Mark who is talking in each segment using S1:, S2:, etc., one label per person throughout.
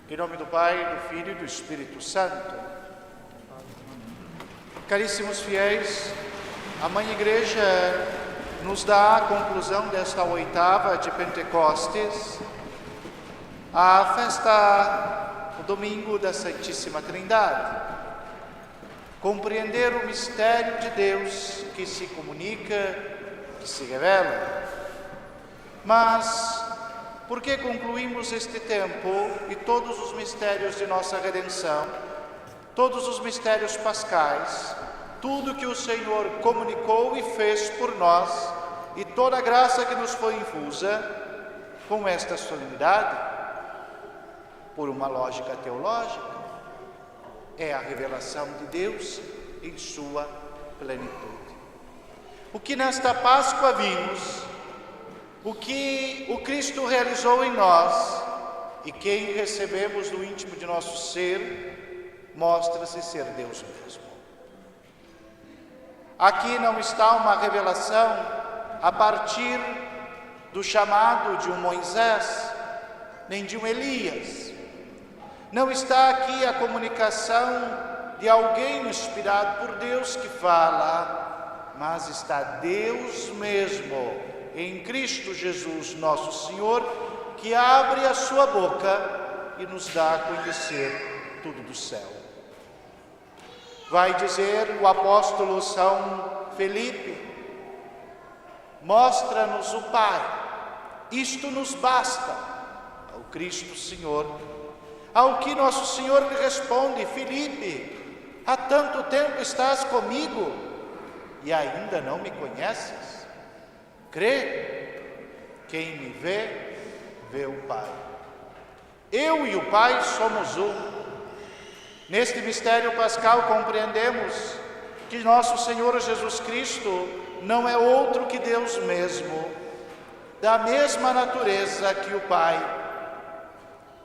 S1: Em nome do Pai, do Filho e do Espírito Santo. Caríssimos fiéis, a Mãe Igreja nos dá a conclusão desta oitava de Pentecostes, a festa, o domingo da Santíssima Trindade. Compreender o mistério de Deus que se comunica, que se revela. Mas, por que concluímos este tempo e todos os mistérios de nossa redenção, todos os mistérios pascais, tudo que o Senhor comunicou e fez por nós e toda a graça que nos foi infusa com esta solenidade? Por uma lógica teológica. É a revelação de Deus em sua plenitude. O que nesta Páscoa vimos, o que o Cristo realizou em nós e quem recebemos no íntimo de nosso ser, mostra-se ser Deus mesmo. Aqui não está uma revelação a partir do chamado de um Moisés, nem de um Elias. Não está aqui a comunicação de alguém inspirado por Deus que fala, mas está Deus mesmo, em Cristo Jesus, nosso Senhor, que abre a sua boca e nos dá a conhecer tudo do céu. Vai dizer o apóstolo São Felipe: mostra-nos o Pai, isto nos basta. Ao Cristo Senhor, ao que nosso Senhor lhe responde: Felipe, há tanto tempo estás comigo e ainda não me conheces? Crê, quem me vê, vê o Pai. Eu e o Pai somos um. Neste mistério pascal compreendemos que nosso Senhor Jesus Cristo não é outro que Deus mesmo, da mesma natureza que o Pai,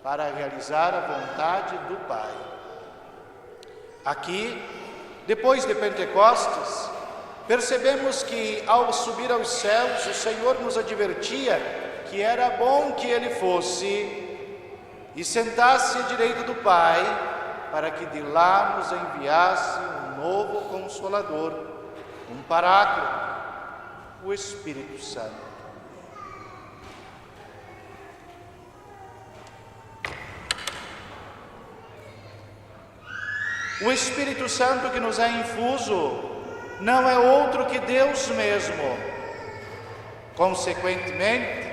S1: para realizar a vontade do Pai. Aqui, depois de Pentecostes, percebemos que ao subir aos céus, o Senhor nos advertia que era bom que Ele fosse e sentasse à direita do Pai, para que de lá nos enviasse um novo Consolador, um Paráclito, o Espírito Santo. O Espírito Santo que nos é infuso não é outro que Deus mesmo. Consequentemente,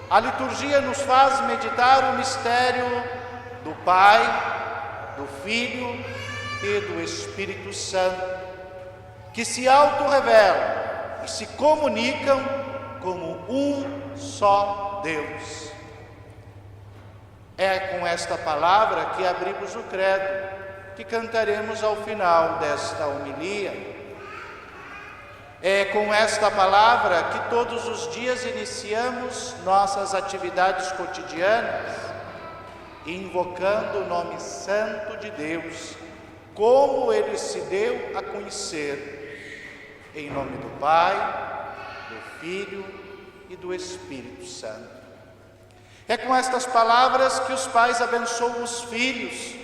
S1: a liturgia nos faz meditar o mistério do Pai, do Filho e do Espírito Santo, que se auto-revelam e se comunicam como um só Deus. É com esta palavra que abrimos o credo, que cantaremos ao final desta homilia. É com esta palavra que todos os dias iniciamos nossas atividades cotidianas, invocando o nome santo de Deus, como Ele se deu a conhecer, em nome do Pai, do Filho e do Espírito Santo. É com estas palavras que os pais abençoam os filhos.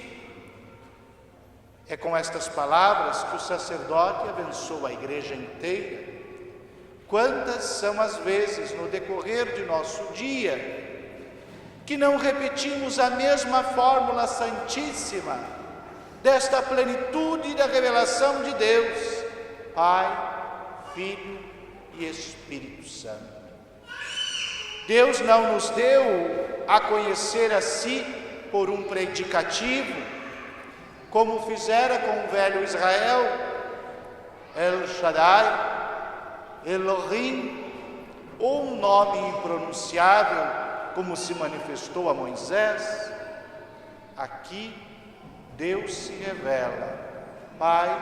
S1: É com estas palavras que o sacerdote abençoa a igreja inteira. Quantas são as vezes no decorrer de nosso dia que não repetimos a mesma fórmula santíssima desta plenitude da revelação de Deus, Pai, Filho e Espírito Santo. Deus não nos deu a conhecer a si por um predicativo, como fizera com o velho Israel, El Shaddai, Elohim, ou um nome impronunciável, como se manifestou a Moisés. Aqui Deus se revela, Pai,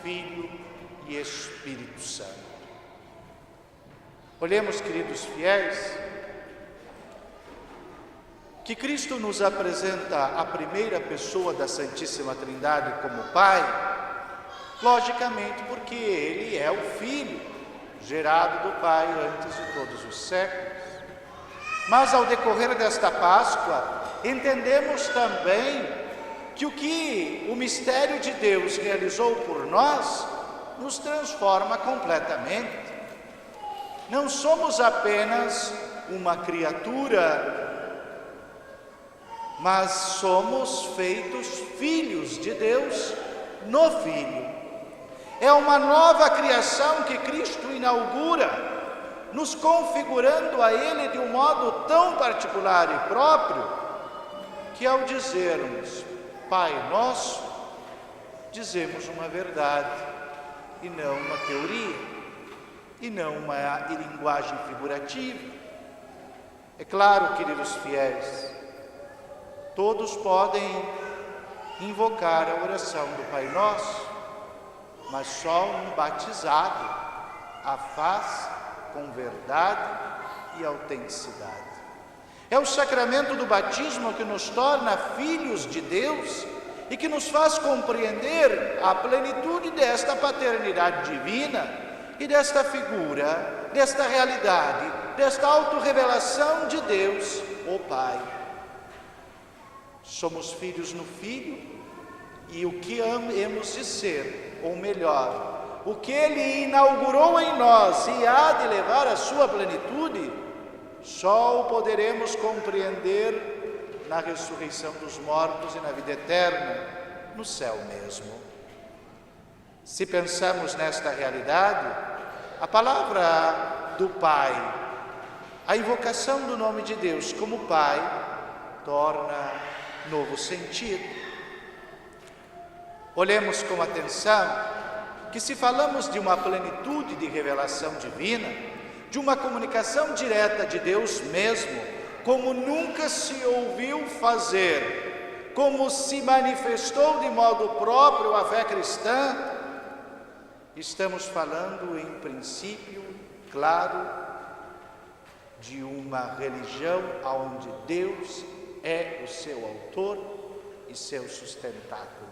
S1: Filho e Espírito Santo. Olhemos, queridos fiéis, que Cristo nos apresenta a primeira pessoa da Santíssima Trindade como Pai, logicamente porque Ele é o Filho, gerado do Pai antes de todos os séculos. Mas ao decorrer desta Páscoa, entendemos também que o que o mistério de Deus realizou por nós nos transforma completamente. Não somos apenas uma criatura, mas somos feitos filhos de Deus no Filho. É uma nova criação que Cristo inaugura, nos configurando a Ele de um modo tão particular e próprio, que ao dizermos Pai Nosso, dizemos uma verdade e não uma teoria, e não uma linguagem figurativa. É claro, queridos fiéis, todos podem invocar a oração do Pai Nosso, mas só um batizado a faz com verdade e autenticidade. É o sacramento do batismo que nos torna filhos de Deus e que nos faz compreender a plenitude desta paternidade divina e desta figura, desta realidade, desta autorrevelação de Deus, o Pai. Somos filhos no Filho, e o que hemos de ser, ou melhor, o que Ele inaugurou em nós e há de levar à sua plenitude, só o poderemos compreender na ressurreição dos mortos e na vida eterna, no céu mesmo. Se pensamos nesta realidade, a palavra do Pai, a invocação do nome de Deus como Pai, torna novo sentido. Olhemos com atenção que, se falamos de uma plenitude de revelação divina, de uma comunicação direta de Deus mesmo, como nunca se ouviu fazer, como se manifestou de modo próprio a fé cristã, estamos falando, em princípio, claro, de uma religião onde Deus é o seu autor e seu sustentáculo.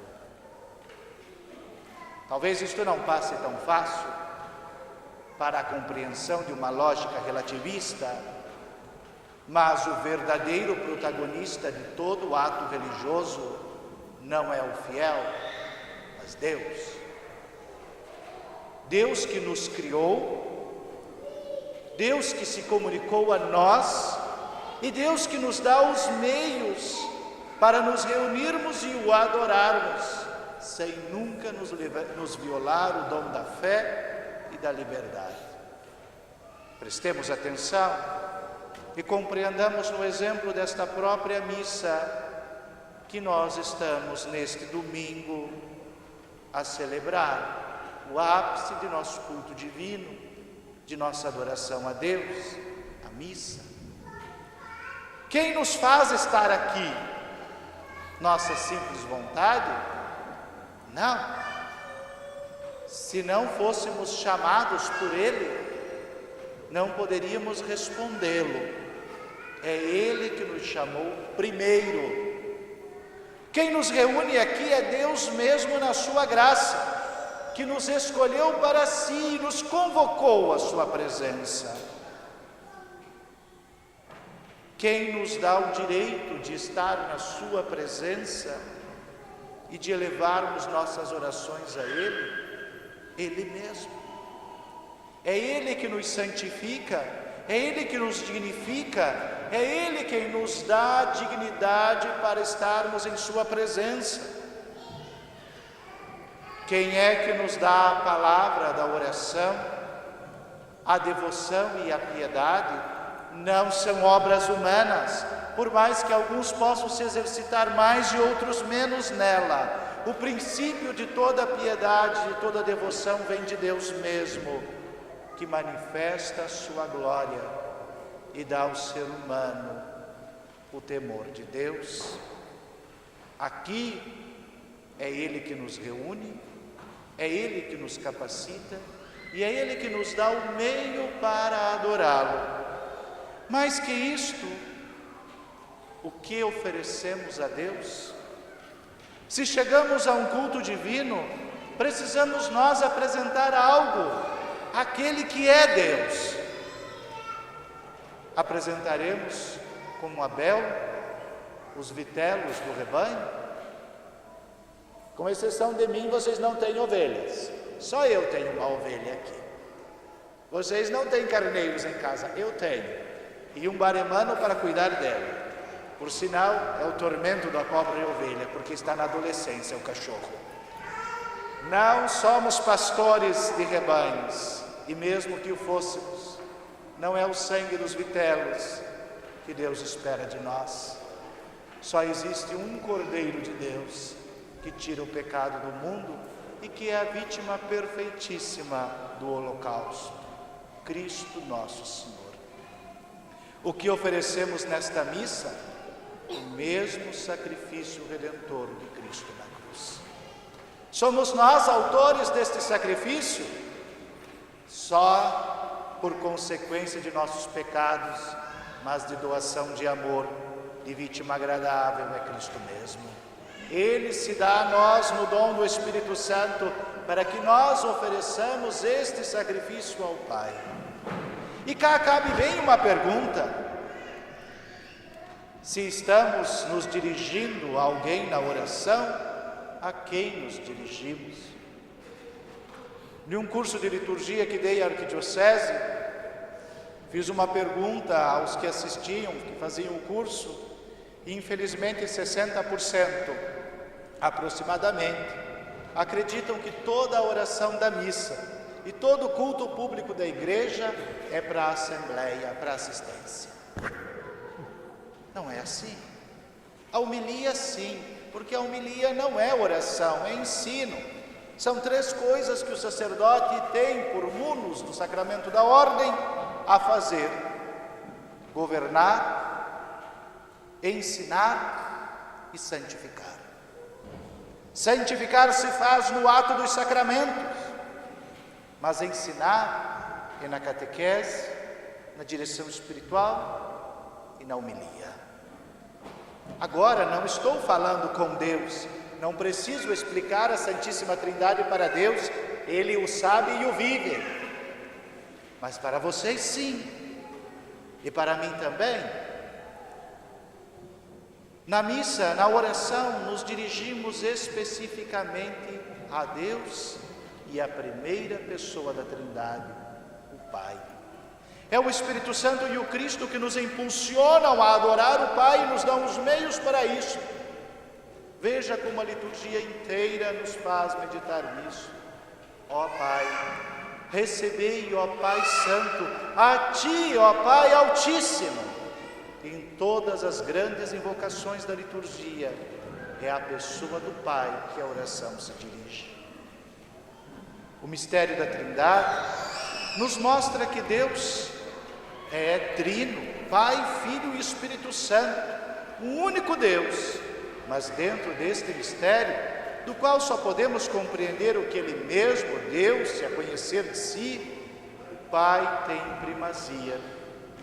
S1: Talvez isto não passe tão fácil para a compreensão de uma lógica relativista, mas o verdadeiro protagonista de todo o ato religioso não é o fiel, mas Deus. Deus que nos criou, Deus que se comunicou a nós e Deus que nos dá os meios para nos reunirmos e o adorarmos, sem nunca nos violar o dom da fé e da liberdade. Prestemos atenção e compreendamos no exemplo desta própria missa que nós estamos neste domingo a celebrar, o ápice de nosso culto divino, de nossa adoração a Deus, a missa. Quem nos faz estar aqui? Nossa simples vontade? Não. Se não fôssemos chamados por Ele, não poderíamos respondê-lo. É Ele que nos chamou primeiro. Quem nos reúne aqui é Deus mesmo na sua graça, que nos escolheu para si e nos convocou à sua presença. Quem nos dá o direito de estar na sua presença e de elevarmos nossas orações a Ele? Ele mesmo. É Ele que nos santifica, é Ele que nos dignifica, é Ele quem nos dá dignidade para estarmos em sua presença. Quem é que nos dá a palavra da oração, a devoção e a piedade? Não são obras humanas, por mais que alguns possam se exercitar mais e outros menos nela. O princípio de toda piedade, de toda devoção vem de Deus mesmo, que manifesta a sua glória e dá ao ser humano o temor de Deus. Aqui é Ele que nos reúne, é Ele que nos capacita e é Ele que nos dá o meio para adorá-lo. Mais que isto, o que oferecemos a Deus? Se chegamos a um culto divino, precisamos nós apresentar algo àquele que é Deus. Apresentaremos como Abel os vitelos do rebanho? Com exceção de mim, vocês não têm ovelhas. Só eu tenho uma ovelha aqui. Vocês não têm carneiros em casa, eu tenho. E um baremano para cuidar dela. Por sinal, é o tormento da pobre ovelha, porque está na adolescência o cachorro. Não somos pastores de rebanhos, e mesmo que o fôssemos, não é o sangue dos vitelos que Deus espera de nós. Só existe um Cordeiro de Deus que tira o pecado do mundo e que é a vítima perfeitíssima do holocausto, Cristo nosso Senhor. O que oferecemos nesta missa? O mesmo sacrifício redentor de Cristo na cruz. Somos nós autores deste sacrifício? Só por consequência de nossos pecados, mas de doação de amor, de vítima agradável é Cristo mesmo. Ele se dá a nós no dom do Espírito Santo para que nós ofereçamos este sacrifício ao Pai. E cá cabe bem uma pergunta: se estamos nos dirigindo a alguém na oração, a quem nos dirigimos? Em um curso de liturgia que dei à arquidiocese, fiz uma pergunta aos que assistiam, que faziam o curso, e infelizmente 60% aproximadamente acreditam que toda a oração da missa e todo o culto público da igreja é para a assembleia, para a assistência. Não é assim. A homilia sim, porque a homilia não é oração, é ensino. São 3 coisas que o sacerdote tem por munus do sacramento da ordem a fazer: governar, ensinar e santificar. Santificar se faz no ato dos sacramentos, mas ensinar é na catequese, na direção espiritual e na homilia. Agora, não estou falando com Deus, não preciso explicar a Santíssima Trindade para Deus, Ele o sabe e o vive. Mas para vocês sim, e para mim também. Na missa, na oração, nos dirigimos especificamente a Deus e à primeira pessoa da Trindade, o Pai. É o Espírito Santo e o Cristo que nos impulsionam a adorar o Pai e nos dão os meios para isso. Veja como a liturgia inteira nos faz meditar nisso. Ó Pai, recebei, ó Pai Santo, a Ti, ó Pai Altíssimo. Em todas as grandes invocações da liturgia, é a pessoa do Pai que a oração se dirige. O mistério da Trindade nos mostra que Deus é trino, Pai, Filho e Espírito Santo, um único Deus, mas dentro deste mistério, do qual só podemos compreender o que Ele mesmo, Deus, se a conhecer de si, o Pai tem primazia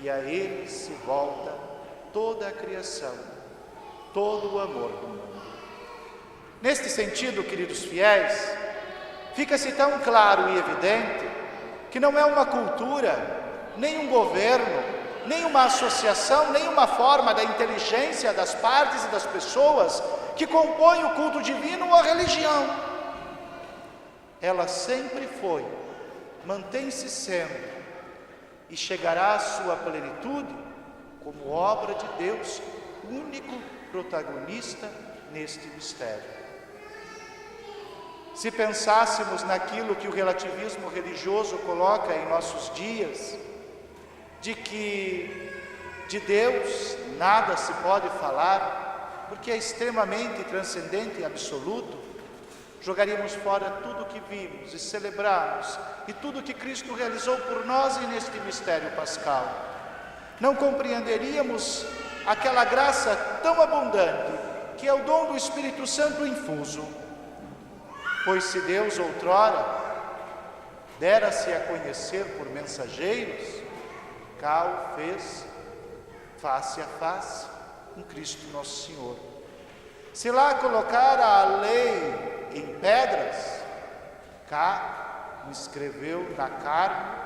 S1: e a Ele se volta toda a criação, todo o amor do mundo. Neste sentido, queridos fiéis, fica-se tão claro e evidente que não é uma cultura, nem um governo, nem uma associação, nem uma forma da inteligência das partes e das pessoas que compõem o culto divino ou a religião. Ela sempre foi, mantém-se sendo e chegará à sua plenitude como obra de Deus, único protagonista neste mistério. Se pensássemos naquilo que o relativismo religioso coloca em nossos dias, de que de Deus nada se pode falar, porque é extremamente transcendente e absoluto, jogaríamos fora tudo que vimos e celebramos, e tudo que Cristo realizou por nós e neste mistério pascal. Não compreenderíamos aquela graça tão abundante, que é o dom do Espírito Santo infuso. Pois se Deus outrora dera-se a conhecer por mensageiros, cá o fez face a face com Cristo nosso Senhor. Se lá colocara a lei em pedras, cá o escreveu na carne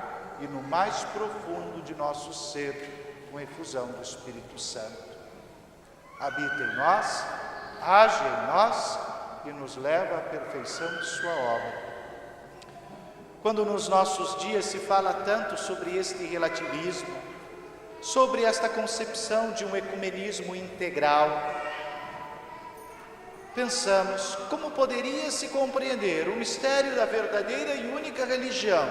S1: e no mais profundo de nosso ser, com efusão do Espírito Santo. habita em nós, age em nós e nos leva à perfeição de sua obra. Quando nos nossos dias se fala tanto sobre este relativismo, sobre esta concepção de um ecumenismo integral, pensamos como poderia se compreender o mistério da verdadeira e única religião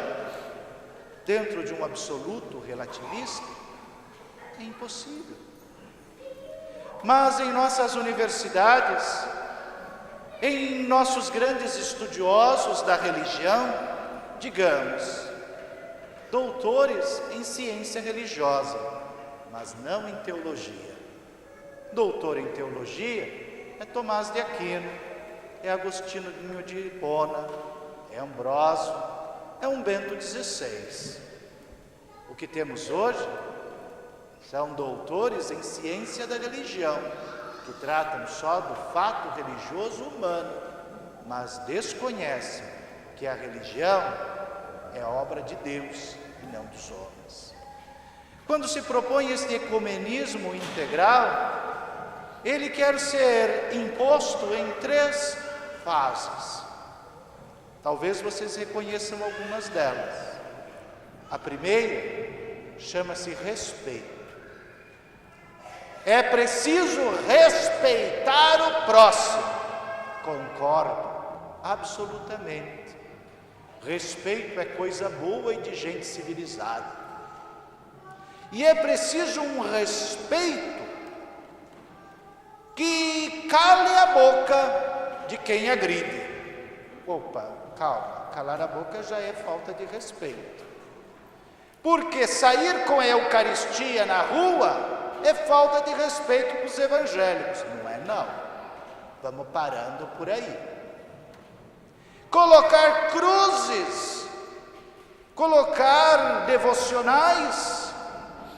S1: dentro de um absoluto relativista? É impossível. Mas em nossas universidades, em nossos grandes estudiosos da religião, digamos, doutores em ciência religiosa, mas não em teologia. Doutor em teologia é Tomás de Aquino, é Agostinho de Hipona, é Ambrósio, é um Bento XVI. O que temos hoje são doutores em ciência da religião, que tratam só do fato religioso humano, mas desconhecem que a religião é obra de Deus e não dos homens. Quando se propõe este ecumenismo integral, ele quer ser imposto em 3 fases. Talvez vocês reconheçam algumas delas. A primeira chama-se respeito. É preciso respeitar o próximo. Concordo, absolutamente. Respeito é coisa boa e de gente civilizada. E é preciso um respeito que cale a boca de quem agride. Opa, calma, calar a boca já é falta de respeito. Porque sair com a Eucaristia na rua é falta de respeito com os evangélicos. Não é não. Vamos parando por aí. Colocar cruzes, colocar devocionais,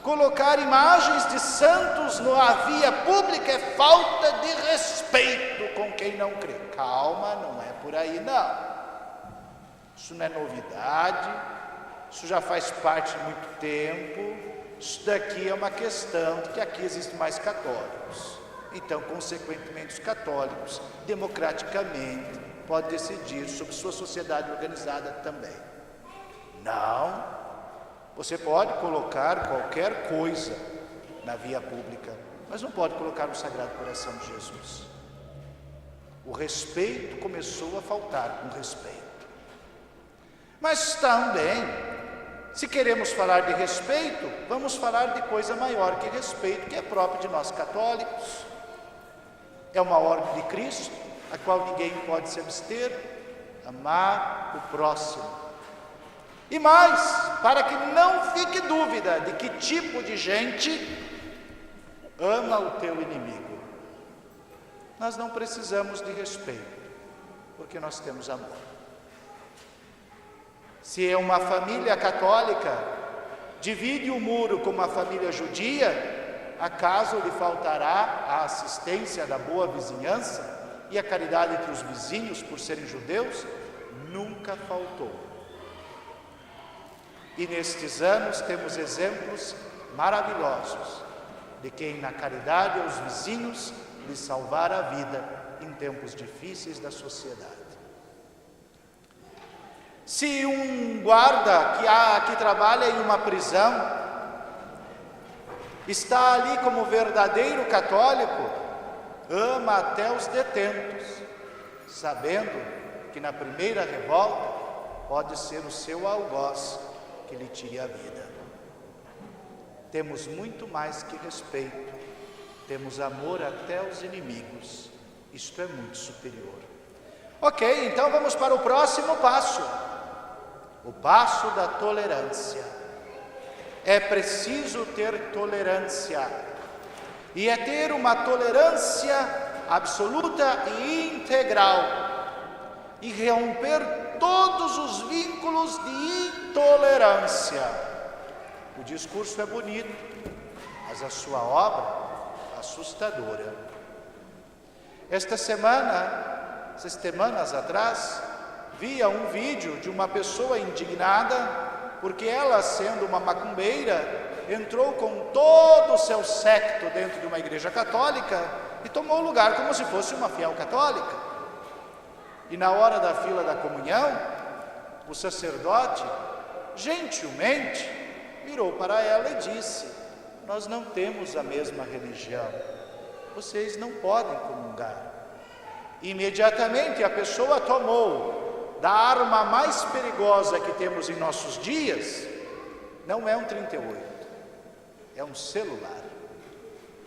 S1: colocar imagens de santos na via pública é falta de respeito com quem não crê. Calma, não é por aí não. Isso não é novidade, isso já faz parte de muito tempo. Isso daqui é uma questão de que aqui existem mais católicos. Então, consequentemente, os católicos, democraticamente, podem decidir sobre sua sociedade organizada também. Não. Você pode colocar qualquer coisa na via pública, mas não pode colocar o Sagrado Coração de Jesus. O respeito começou a faltar com respeito. Mas também, se queremos falar de respeito, vamos falar de coisa maior que respeito, que é próprio de nós católicos. É uma ordem de Cristo, a qual ninguém pode se abster: amar o próximo. E mais, para que não fique dúvida de que tipo de gente ama o teu inimigo, nós não precisamos de respeito, porque nós temos amor. Se é uma família católica divide o muro com uma família judia, acaso lhe faltará a assistência da boa vizinhança e a caridade entre os vizinhos por serem judeus? Nunca faltou. E nestes anos temos exemplos maravilhosos de quem na caridade aos vizinhos lhe salvar a vida em tempos difíceis da sociedade. Se um guarda que trabalha em uma prisão está ali como verdadeiro católico, ama até os detentos, sabendo que na primeira revolta pode ser o seu algoz que lhe tire a vida. Temos muito mais que respeito, temos amor até aos inimigos. Isto é muito superior. Ok, então vamos para o próximo passo. O passo da tolerância. É preciso ter tolerância. E é ter uma tolerância absoluta e integral. E romper todos os vínculos de intolerância. O discurso é bonito, mas a sua obra assustadora. Essas semanas atrás, via um vídeo de uma pessoa indignada porque ela, sendo uma macumbeira, entrou com todo o seu séquito dentro de uma igreja católica e tomou o lugar como se fosse uma fiel católica. E na hora da fila da comunhão, o sacerdote, gentilmente, virou para ela e disse: nós não temos a mesma religião, vocês não podem comungar. Imediatamente a pessoa tomou da arma mais perigosa que temos em nossos dias. Não é um 38, é um celular.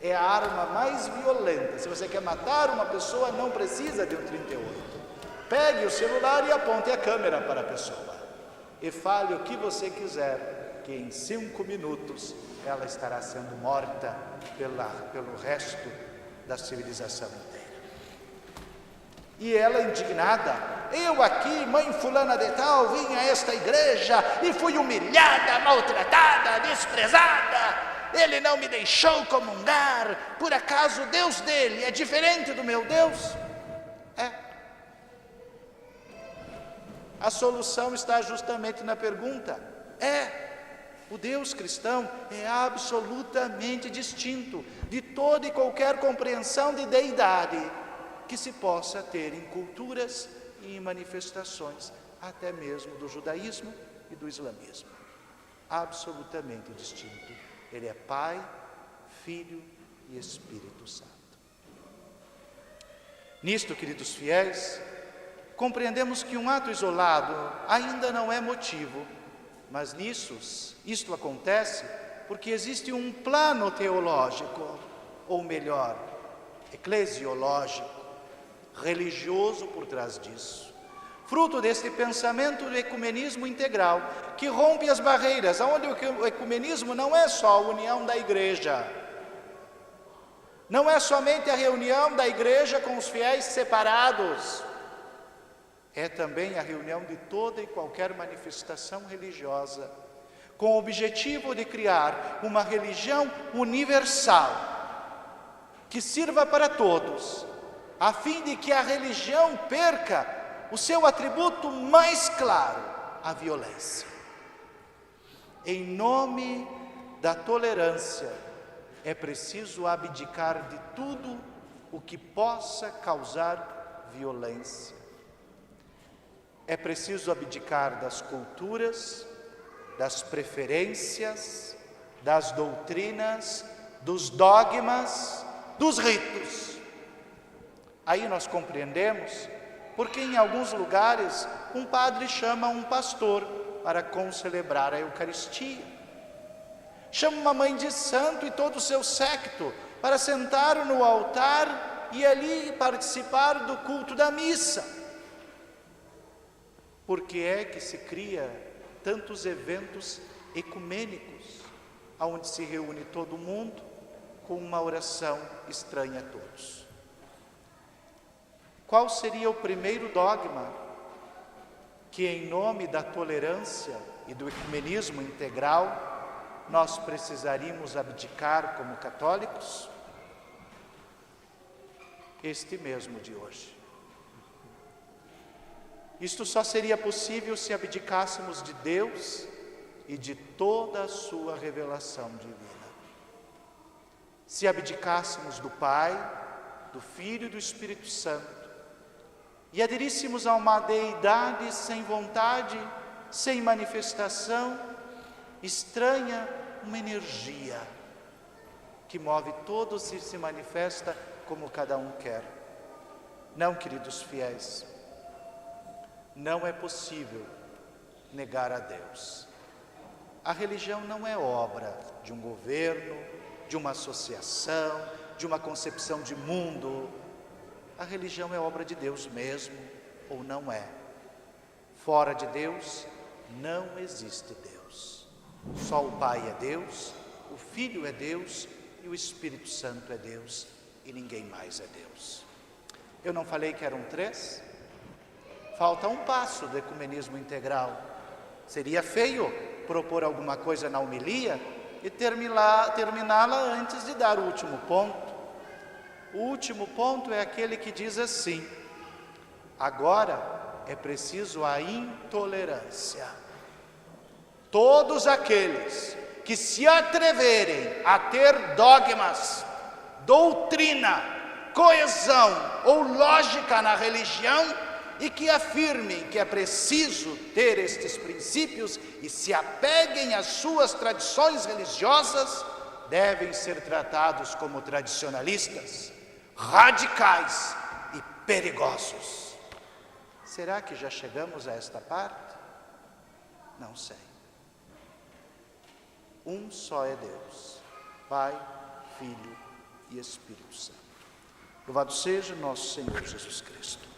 S1: É a arma mais violenta. Se você quer matar uma pessoa, não precisa de um 38. Pegue o celular e aponte a câmera para a pessoa e fale o que você quiser, que em 5 minutos ela estará sendo morta pelo resto da civilização inteira. E ela indignada: eu aqui, mãe fulana de tal, vim a esta igreja e fui humilhada, maltratada, desprezada. Ele não me deixou comungar. Por acaso o Deus dele é diferente do meu Deus? A solução está justamente na pergunta. O Deus cristão é absolutamente distinto de toda e qualquer compreensão de deidade que se possa ter em culturas e em manifestações, até mesmo do judaísmo e do islamismo. Absolutamente distinto. Ele é Pai, Filho e Espírito Santo. Nisto, queridos fiéis, compreendemos que um ato isolado ainda não é motivo, mas isto acontece porque existe um plano teológico, ou melhor, eclesiológico, religioso por trás disso. Fruto deste pensamento do ecumenismo integral, que rompe as barreiras, onde o ecumenismo não é só a união da igreja, não é somente a reunião da igreja com os fiéis separados, é também a reunião de toda e qualquer manifestação religiosa, com o objetivo de criar uma religião universal, que sirva para todos, a fim de que a religião perca o seu atributo mais claro, a violência. Em nome da tolerância, é preciso abdicar de tudo o que possa causar violência. É preciso abdicar das culturas, das preferências, das doutrinas, dos dogmas, dos ritos. Aí nós compreendemos porque em alguns lugares um padre chama um pastor para concelebrar a Eucaristia. Chama uma mãe de santo e todo o seu séquito para sentar no altar e ali participar do culto da missa. Por que é que se cria tantos eventos ecumênicos, onde se reúne todo mundo com uma oração estranha a todos? Qual seria o primeiro dogma que, em nome da tolerância e do ecumenismo integral, nós precisaríamos abdicar como católicos? Este mesmo de hoje. Isto só seria possível se abdicássemos de Deus e de toda a sua revelação divina. Se abdicássemos do Pai, do Filho e do Espírito Santo, e aderíssemos a uma deidade sem vontade, sem manifestação, estranha, uma energia que move todos e se manifesta como cada um quer. Não, queridos fiéis, não é possível negar a Deus. A religião não é obra de um governo, de uma associação, de uma concepção de mundo. A religião é obra de Deus mesmo, ou não é. Fora de Deus, não existe Deus. Só o Pai é Deus, o Filho é Deus e o Espírito Santo é Deus, e ninguém mais é Deus. Eu não falei que eram 3? Falta um passo do ecumenismo integral. Seria feio propor alguma coisa na homilia e terminá-la antes de dar o último ponto. O último ponto é aquele que diz assim: agora é preciso a intolerância. Todos aqueles que se atreverem a ter dogmas, doutrina, coesão ou lógica na religião e que afirmem que é preciso ter estes princípios e se apeguem às suas tradições religiosas, devem ser tratados como tradicionalistas, radicais e perigosos. Será que já chegamos a esta parte? Não sei. Um só é Deus, Pai, Filho e Espírito Santo. Louvado seja nosso Senhor Jesus Cristo.